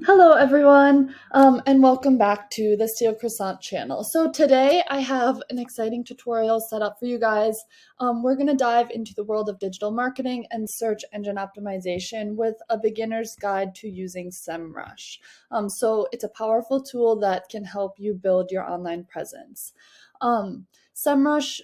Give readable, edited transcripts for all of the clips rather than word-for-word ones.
Hello everyone, and welcome back to the Steel Croissant channel. So today I have an exciting tutorial set up for you guys. We're going to dive into the world of digital marketing and search engine optimization with a beginner's guide to using SEMrush. So it's a powerful tool that can help you build your online presence. SEMrush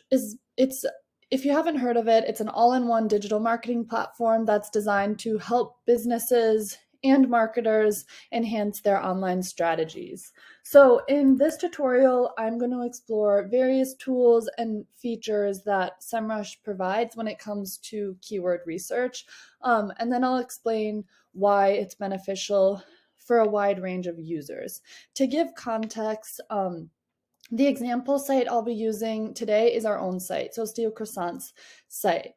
if you haven't heard of it, it's an all-in-one digital marketing platform that's designed to help businesses and marketers enhance their online strategies. So in this tutorial, I'm going to explore various tools and features that SEMrush provides when it comes to keyword research, and then I'll explain why it's beneficial for a wide range of users. To give context, the example site I'll be using today is our own site, so Steel Croissant's site.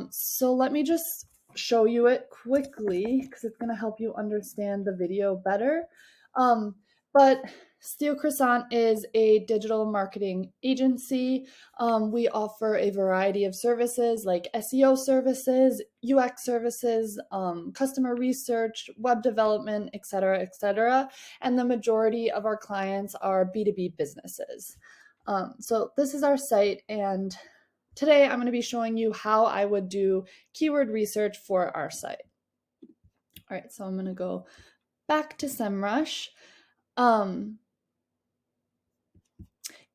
So let me just show you it quickly because it's going to help you understand the video better. But Steel Croissant is a digital marketing agency. We offer a variety of services like SEO services, UX services, customer research, web development, etc., etc. And the majority of our clients are B2B businesses. So this is our site, and today I'm going to be showing you how I would do keyword research for our site. All right, so I'm going to go back to SEMrush.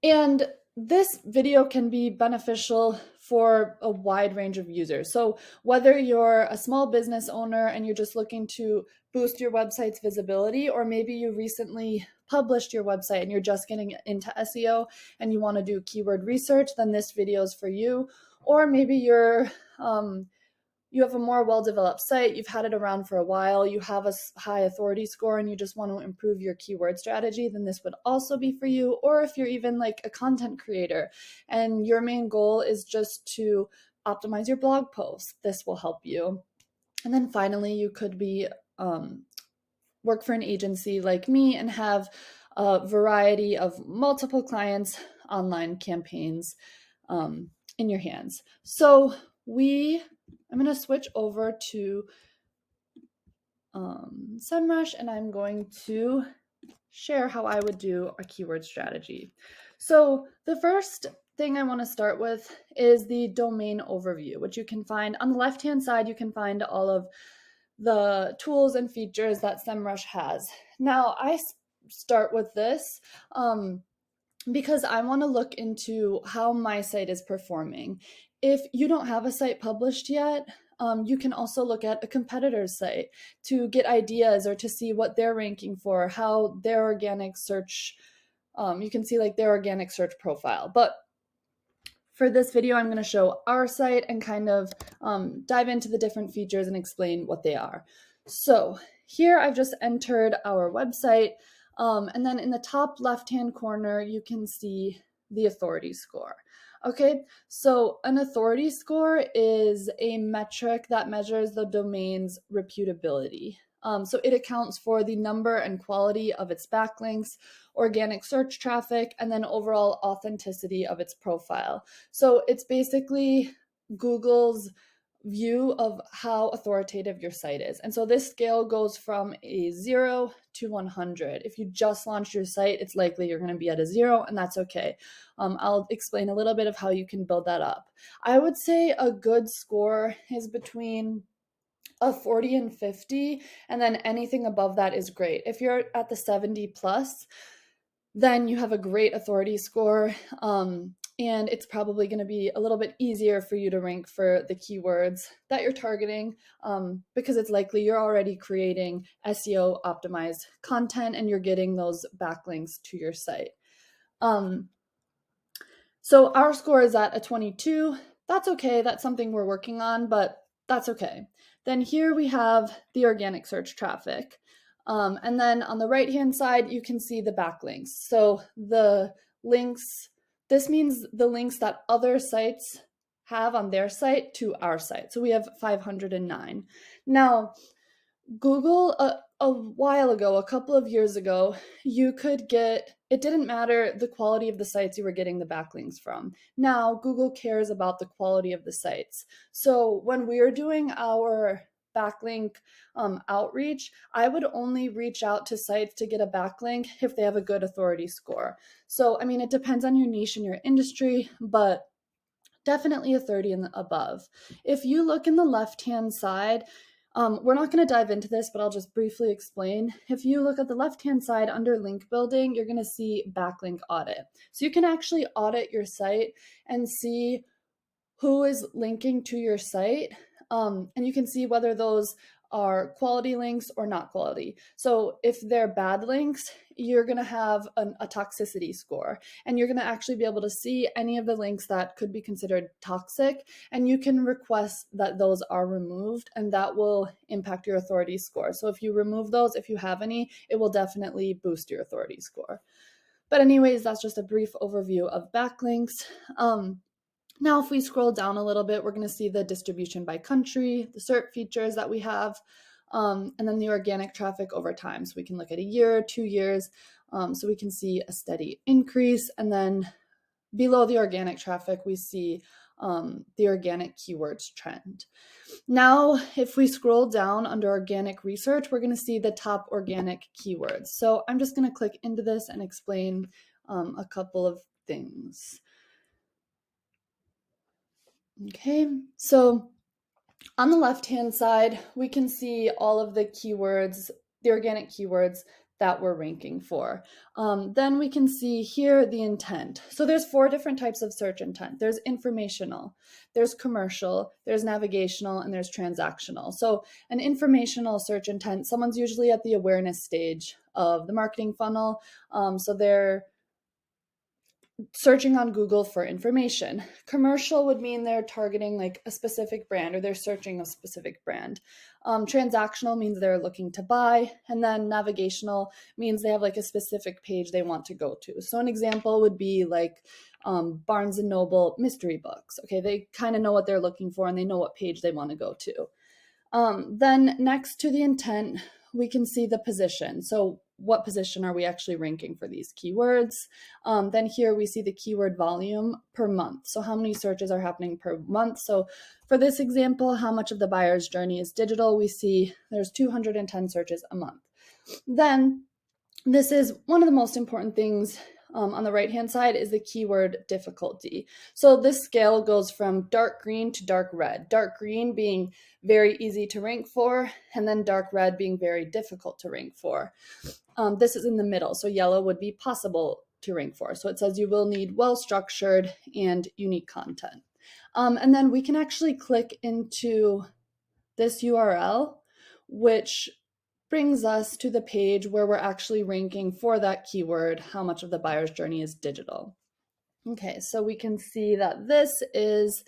And this video can be beneficial for a wide range of users. So whether you're a small business owner and you're just looking to boost your website's visibility, or maybe you recently published your website and you're just getting into SEO and you want to do keyword research, then this video is for you. Or maybe you have a more well-developed site, you've had it around for a while, you have a high authority score and you just want to improve your keyword strategy, then this would also be for you. Or if you're even like a content creator and your main goal is just to optimize your blog posts, this will help you. And then finally, you could be work for an agency like me and have a variety of multiple clients, online campaigns in your hands. So I'm going to switch over to SEMrush, and I'm going to share how I would do a keyword strategy. So the first thing I want to start with is the domain overview, which you can find on the left-hand side. You can find all of the tools and features that SEMrush has. Now, I start with this because I want to look into how my site is performing. If you don't have a site published yet, you can also look at a competitor's site to get ideas or to see what they're ranking for, how their organic search, you can see like their organic search profile. But for this video, I'm going to show our site and kind of dive into the different features and explain what they are. So here I've just entered our website. And then in the top left-hand corner, you can see the authority score. Okay, so an authority score is a metric that measures the domain's reputability. So it accounts for the number and quality of its backlinks, organic search traffic, and then overall authenticity of its profile. So it's basically Google's view of how authoritative your site is. And so this scale goes from a 0 to 100. If you just launched your site, it's likely you're going to be at a 0, and that's okay. I'll explain a little bit of how you can build that up. I would say a good score is between a 40 and 50, and then anything above that is great. If you're at the 70 plus, then you have a great authority score. And it's probably going to be a little bit easier for you to rank for the keywords that you're targeting, because it's likely you're already creating SEO optimized content and you're getting those backlinks to your site. So our score is at a 22. That's okay. That's something we're working on, but that's okay. Then here we have the organic search traffic. And then on the right-hand side, you can see the backlinks. So the links, this means the links that other sites have on their site to our site. So we have 509. Now, Google, a while ago, a couple of years ago, you could get, it didn't matter the quality of the sites you were getting the backlinks from. Now, Google cares about the quality of the sites. So when we're doing our backlink outreach, I would only reach out to sites to get a backlink if they have a good authority score. So, I mean, it depends on your niche and your industry, but definitely a 30 and above. If you look in the left-hand side, we're not going to dive into this, but I'll just briefly explain. If you look at the left-hand side under link building, you're going to see Backlink Audit. So you can actually audit your site and see who is linking to your site, and you can see whether those are quality links or not quality. So if they're bad links, you're going to have a toxicity score, and you're going to actually be able to see any of the links that could be considered toxic, and you can request that those are removed, and that will impact your authority score. So if you remove those, if you have any, it will definitely boost your authority score. But anyways, that's just a brief overview of backlinks. Now, if we scroll down a little bit, we're going to see the distribution by country, the SERP features that we have, and then the organic traffic over time. So we can look at a year, 2 years, so we can see a steady increase. And then below the organic traffic, we see the organic keywords trend. Now, if we scroll down under organic research, we're going to see the top organic keywords. So I'm just going to click into this and explain a couple of things. Okay, so on the left-hand side, we can see all of the keywords, the organic keywords that we're ranking for. Then we can see here the intent. So there's 4 different types of search intent. There's informational, there's commercial, there's navigational, and there's transactional. So an informational search intent, someone's usually at the awareness stage of the marketing funnel. So they're searching on Google for information. Commercial would mean they're targeting like a specific brand, or they're searching a specific brand. Transactional means they're looking to buy, and then navigational means they have like a specific page they want to go to. So an example would be like Barnes and Noble mystery books. Okay, they kind of know what they're looking for, and they know what page they want to go to. Then next to the intent, we can see the position. So what position are we actually ranking for these keywords? Then here we see the keyword volume per month. So how many searches are happening per month? So for this example, how much of the buyer's journey is digital? We see there's 210 searches a month. Then this is one of the most important things on the right-hand side is the keyword difficulty. So this scale goes from dark green to dark red. Dark green being very easy to rank for, and then dark red being very difficult to rank for. This is in the middle, so yellow would be possible to rank for. So it says you will need well-structured and unique content. And then we can actually click into this URL, which brings us to the page where we're actually ranking for that keyword, how much of the buyer's journey is digital. Okay, so we can see that this is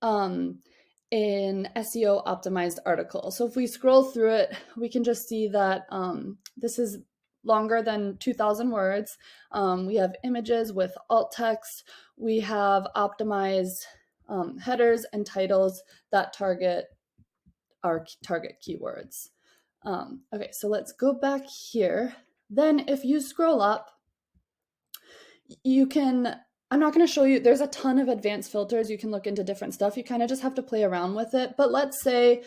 an SEO optimized article. So if we scroll through it, we can just see that this is longer than 2,000 words. We have images with alt text. We have optimized headers and titles that target our target keywords. Okay, so let's go back here. Then if you scroll up, you can, I'm not going to show you, there's a ton of advanced filters. You can look into different stuff. You kind of just have to play around with it. But let's say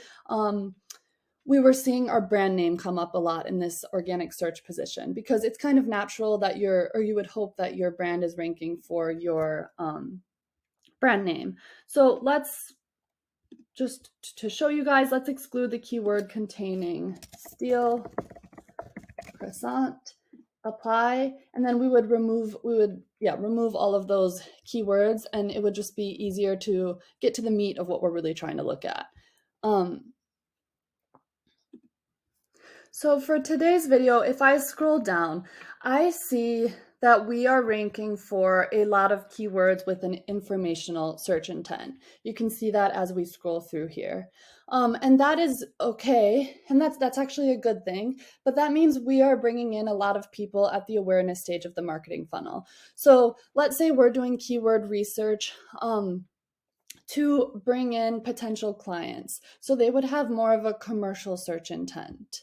we were seeing our brand name come up a lot in this organic search position, because it's kind of natural that you would hope that your brand is ranking for your brand name. So let's just to show you guys, let's exclude the keyword containing steel, croissant, apply, and then we would remove all of those keywords, and it would just be easier to get to the meat of what we're really trying to look at. So for today's video, if I scroll down, I see that we are ranking for a lot of keywords with an informational search intent. You can see that as we scroll through here. And that is okay, and that's actually a good thing, but that means we are bringing in a lot of people at the awareness stage of the marketing funnel. So let's say we're doing keyword research to bring in potential clients. So they would have more of a commercial search intent.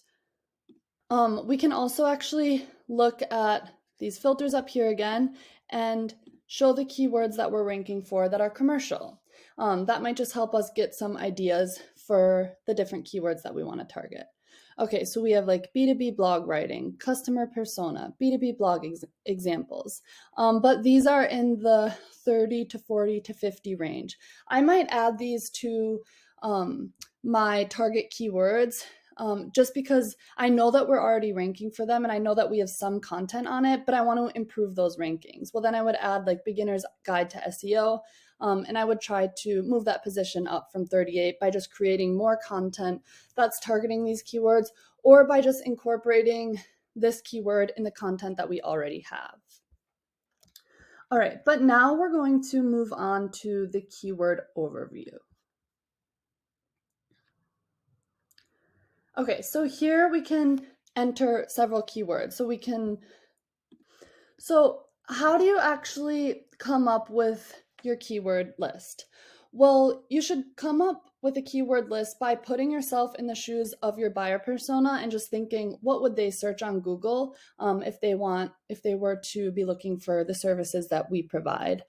We can also actually look at these filters up here again and show the keywords that we're ranking for that are commercial. That might just help us get some ideas for the different keywords that we want to target. Okay, so we have like B2B blog writing, customer persona, B2B blog examples, but these are in the 30 to 40 to 50 range. I might add these to my target keywords just because I know that we're already ranking for them and I know that we have some content on it, but I want to improve those rankings. Well, then I would add like beginner's guide to SEO, and I would try to move that position up from 38 by just creating more content that's targeting these keywords, or by just incorporating this keyword in the content that we already have. All right, but now we're going to move on to the keyword overview. Okay, so here we can enter several keywords. So how do you actually come up with your keyword list? Well, you should come up with a keyword list by putting yourself in the shoes of your buyer persona and just thinking, what would they search on Google if they were to be looking for the services that we provide.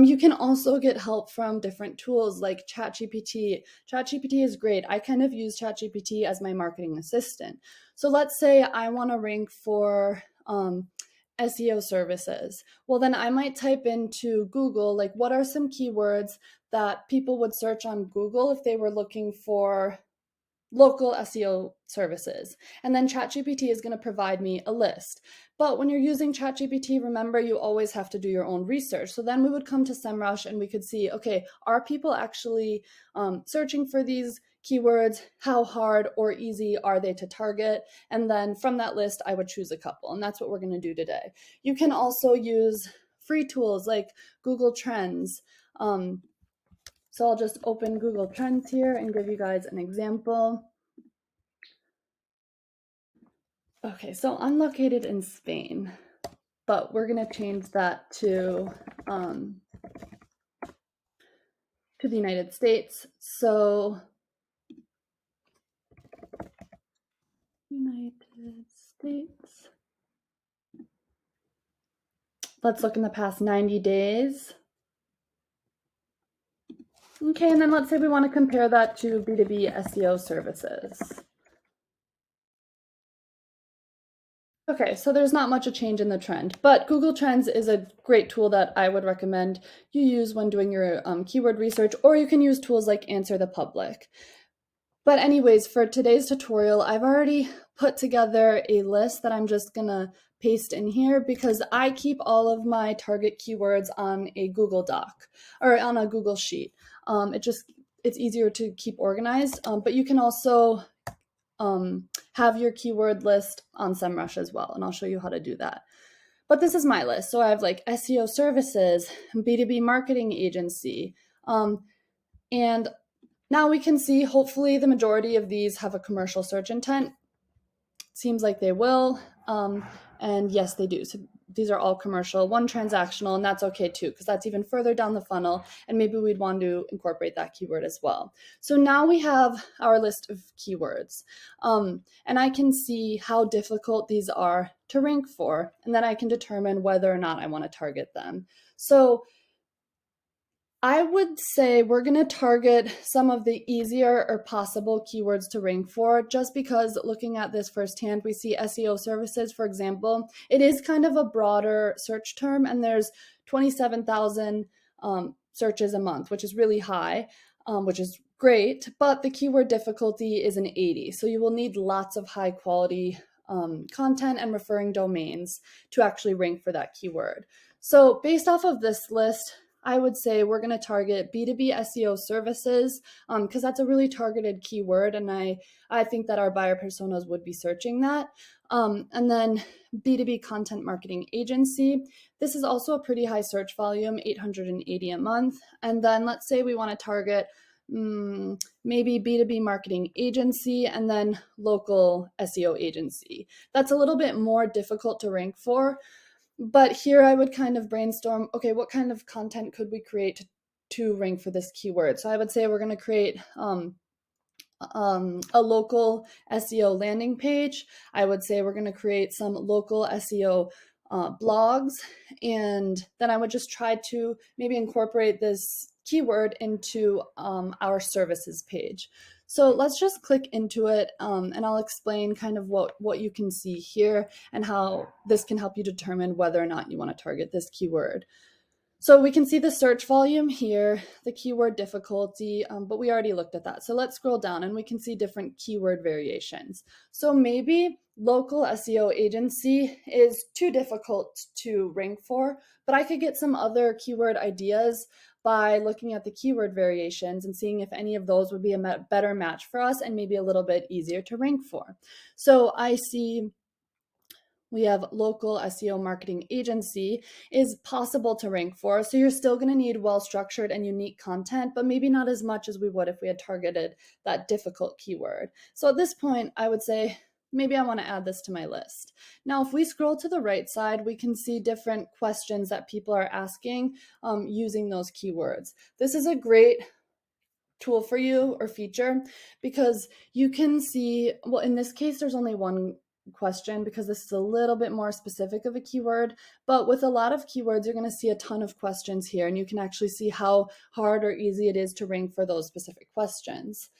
You can also get help from different tools like ChatGPT. ChatGPT is great. I kind of use ChatGPT as my marketing assistant. So let's say I want to rank for SEO services. Well, then I might type into Google, like, what are some keywords that people would search on Google if they were looking for local SEO services? And then ChatGPT is going to provide me a list. But when you're using ChatGPT, remember, you always have to do your own research. So then we would come to SEMrush and we could see, okay, are people actually searching for these keywords? How hard or easy are they to target? And then from that list, I would choose a couple. And that's what we're going to do today. You can also use free tools like Google Trends. So I'll just open Google Trends here and give you guys an example. Okay, so I'm located in Spain, but we're going to change that to the United States. So United States. Let's look in the past 90 days. Okay, and then let's say we want to compare that to B2B SEO services. Okay, so there's not much a change in the trend, but Google Trends is a great tool that I would recommend you use when doing your keyword research, or you can use tools like Answer the Public. But anyways, for today's tutorial, I've already put together a list that I'm just gonna paste in here because I keep all of my target keywords on a Google Doc or on a Google Sheet. It's easier to keep organized, but you can also have your keyword list on SEMrush as well, and I'll show you how to do that. But this is my list. So I have like SEO services, B2B marketing agency, and now we can see hopefully the majority of these have a commercial search intent. Seems like they will, and yes, they do. So these are all commercial, one transactional, and that's okay too, because that's even further down the funnel, and maybe we'd want to incorporate that keyword as well. So now we have our list of keywords, and I can see how difficult these are to rank for, and then I can determine whether or not I want to target them. So I would say we're going to target some of the easier or possible keywords to rank for, just because looking at this firsthand, we see SEO services, for example. It is kind of a broader search term, and there's 27,000 searches a month, which is really high, which is great, but the keyword difficulty is an 80. So you will need lots of high quality content and referring domains to actually rank for that keyword. So based off of this list, I would say we're going to target B2B SEO services because that's a really targeted keyword, and I think that our buyer personas would be searching that. And then B2B content marketing agency. This is also a pretty high search volume, 880 a month. And then let's say we want to target maybe B2B marketing agency and then local SEO agency. That's a little bit more difficult to rank for. But here I would kind of brainstorm, okay, what kind of content could we create to rank for this keyword? So I would say we're going to create a local SEO landing page. I would say we're going to create some local SEO blogs, and then I would just try to maybe incorporate this keyword into our services page. So let's just click into it and I'll explain kind of what you can see here and how this can help you determine whether or not you want to target this keyword. So we can see the search volume here, the keyword difficulty, but we already looked at that. So let's scroll down and we can see different keyword variations. So maybe local SEO agency is too difficult to rank for, but I could get some other keyword ideas by looking at the keyword variations and seeing if any of those would be a better match for us and maybe a little bit easier to rank for. So I see we have local SEO marketing agency is possible to rank for. So you're still going to need well-structured and unique content, but maybe not as much as we would if we had targeted that difficult keyword. So at this point, I would say, maybe I want to add this to my list. Now, if we scroll to the right side, we can see different questions that people are asking using those keywords. This is a great tool for you or feature because you can see, well, in this case, there's only one question because this is a little bit more specific of a keyword, but with a lot of keywords you're going to see a ton of questions here and you can actually see how hard or easy it is to rank for those specific questions.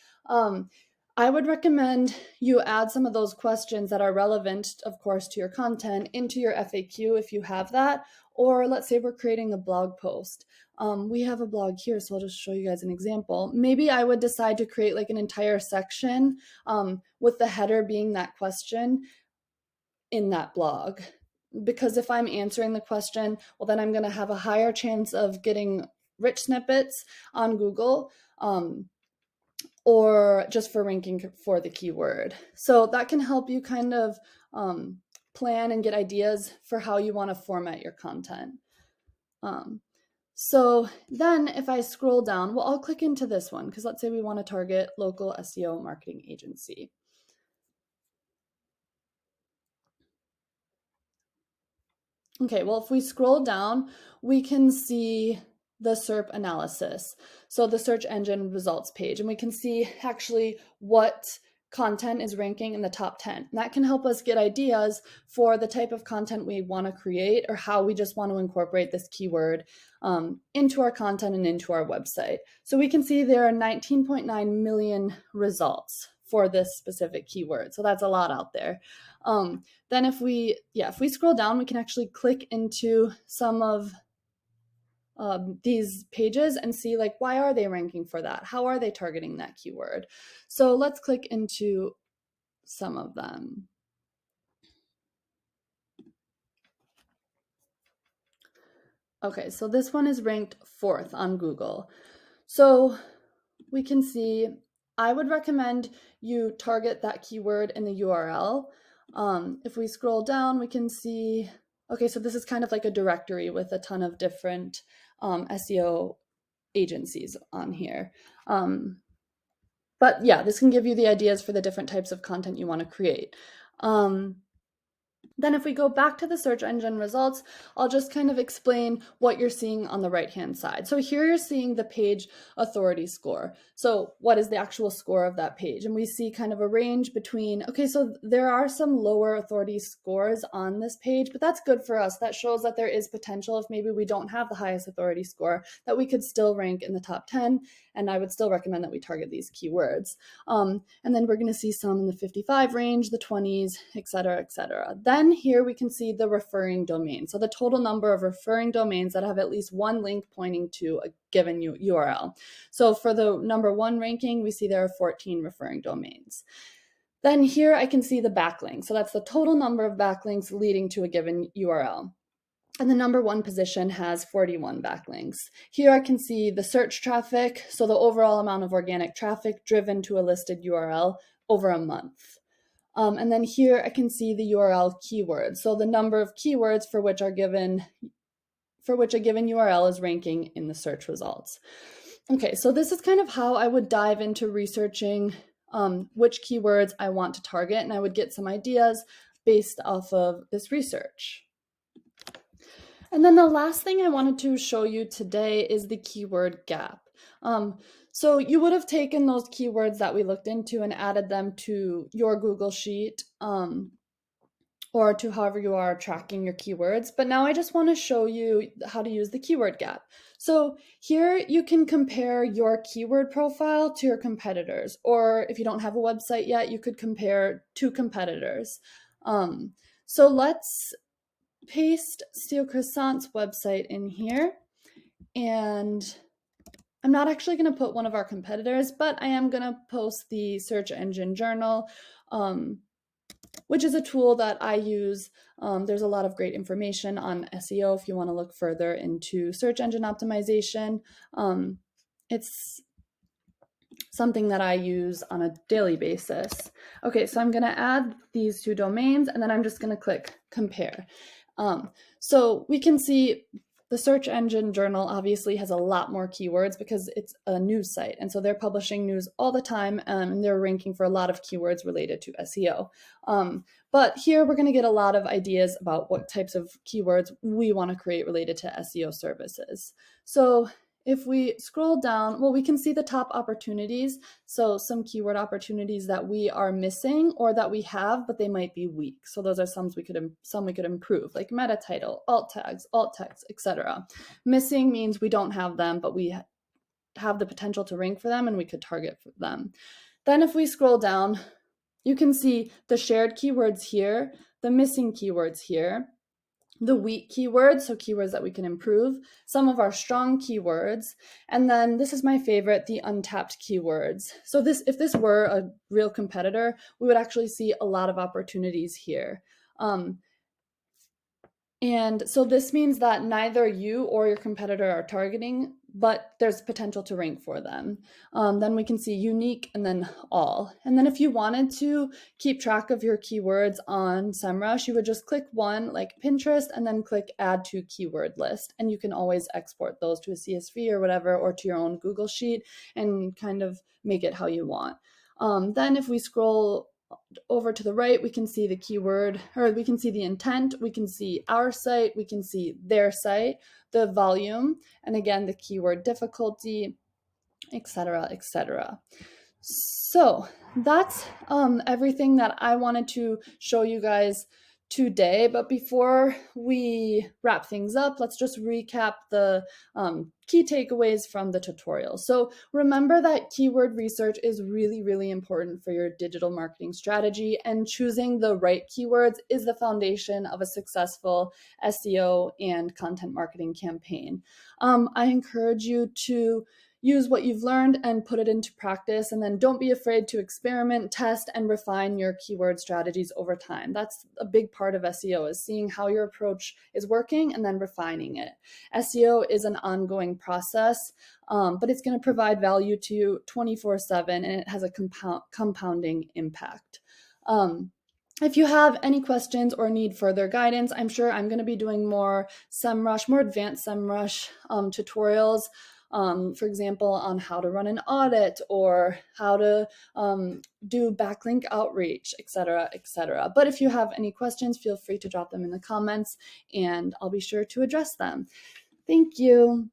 I would recommend you add some of those questions that are relevant, of course, to your content into your FAQ if you have that, or let's say we're creating a blog post. We have a blog here, so I'll just show you guys an example. Maybe I would decide to create like an entire section with the header being that question in that blog. Because if I'm answering the question, well, then I'm going to have a higher chance of getting rich snippets on Google or just for ranking for the keyword. So that can help you kind of plan and get ideas for how you want to format your content. So then if I scroll down, well, I'll click into this one because let's say we want to target local SEO marketing agency. Okay, well, if we scroll down, we can see the SERP analysis. So the search engine results page, and we can see actually what content is ranking in the top 10. And that can help us get ideas for the type of content we want to create or how we just want to incorporate this keyword into our content and into our website. So we can see there are 19.9 million results for this specific keyword. So that's a lot out there. Then if we scroll down, we can actually click into some of these pages and see like, why are they ranking for that? How are they targeting that keyword? So let's click into some of them. Okay, so this one is ranked 4th on Google. So we can see, I would recommend you target that keyword in the URL. If we scroll down, we can see, okay, so this is kind of like a directory with a ton of different SEO agencies on here. But yeah, this can give you the ideas for the different types of content you want to create. Then if we go back to the search engine results, I'll just kind of explain what you're seeing on the right-hand side. So here you're seeing the page authority score. So what is the actual score of that page? And we see kind of a range between, okay, so there are some lower authority scores on this page, but that's good for us. That shows that there is potential if maybe we don't have the highest authority score, that we could still rank in the top 10. And I would still recommend that we target these keywords. And then we're going to see some in the 55 range, the 20s, et cetera, et cetera. Then here we can see the referring domain. So the total number of referring domains that have at least one link pointing to a given URL. So for the number 1 ranking, we see there are 14 referring domains. Then here I can see the backlinks. So that's the total number of backlinks leading to a given URL. And the number 1 position has 41 backlinks. Here I can see the search traffic, so the overall amount of organic traffic driven to a listed URL over a month. And then here I can see the URL keywords, so the number of keywords for which a given URL is ranking in the search results. Okay, so this is kind of how I would dive into researching which keywords I want to target, and I would get some ideas based off of this research. And then the last thing I wanted to show you today is the keyword gap. So you would have taken those keywords that we looked into and added them to your Google Sheet or to however you are tracking your keywords. But now I just want to show you how to use the keyword gap. So here you can compare your keyword profile to your competitors, or if you don't have a website yet, you could compare two competitors. So let's paste Steel Croissant's website in here, and I'm not actually going to put one of our competitors, but I am going to post the Search Engine Journal, which is a tool that I use. There's a lot of great information on SEO if you want to look further into search engine optimization. It's something that I use on a daily basis. Okay, so I'm going to add these two domains, and then I'm just going to click compare. So we can see the Search Engine Journal obviously has a lot more keywords because it's a news site. And so they're publishing news all the time, and they're ranking for a lot of keywords related to SEO. But here we're going to get a lot of ideas about what types of keywords we want to create related to SEO services. So if we scroll down, well, we can see the top opportunities. So some keyword opportunities that we are missing or that we have, but they might be weak. So those are some we could improve, like meta title, alt tags, alt text, etc. Missing means we don't have them, but we have the potential to rank for them and we could target for them. Then if we scroll down, you can see the shared keywords here, the missing keywords here, the weak keywords, so keywords that we can improve, some of our strong keywords, and then this is my favorite, the untapped keywords. So if this were a real competitor, we would actually see a lot of opportunities here. And so this means that neither you or your competitor are targeting, but there's potential to rank for them. Then we can see unique and then all. And then if you wanted to keep track of your keywords on SEMrush, you would just click one like Pinterest and then click add to keyword list. And you can always export those to a CSV or whatever, or to your own Google Sheet and kind of make it how you want. Then if we scroll over to the right, we can see the keyword, or we can see the intent, we can see our site, we can see their site, the volume, and again, the keyword difficulty, etc., etc. So that's everything that I wanted to show you guys today. But before we wrap things up, let's just recap the key takeaways from the tutorial. So remember that keyword research is really, really important for your digital marketing strategy, and choosing the right keywords is the foundation of a successful SEO and content marketing campaign. I encourage you to use what you've learned and put it into practice, and then don't be afraid to experiment, test, and refine your keyword strategies over time. That's a big part of SEO, is seeing how your approach is working and then refining it. SEO is an ongoing process, but it's going to provide value to you 24/7, and it has a compounding impact. If you have any questions or need further guidance, I'm sure I'm going to be doing more SEMrush, more advanced SEMrush tutorials, for example, on how to run an audit or how to do backlink outreach, etc., etc. But if you have any questions, feel free to drop them in the comments and I'll be sure to address them. Thank you.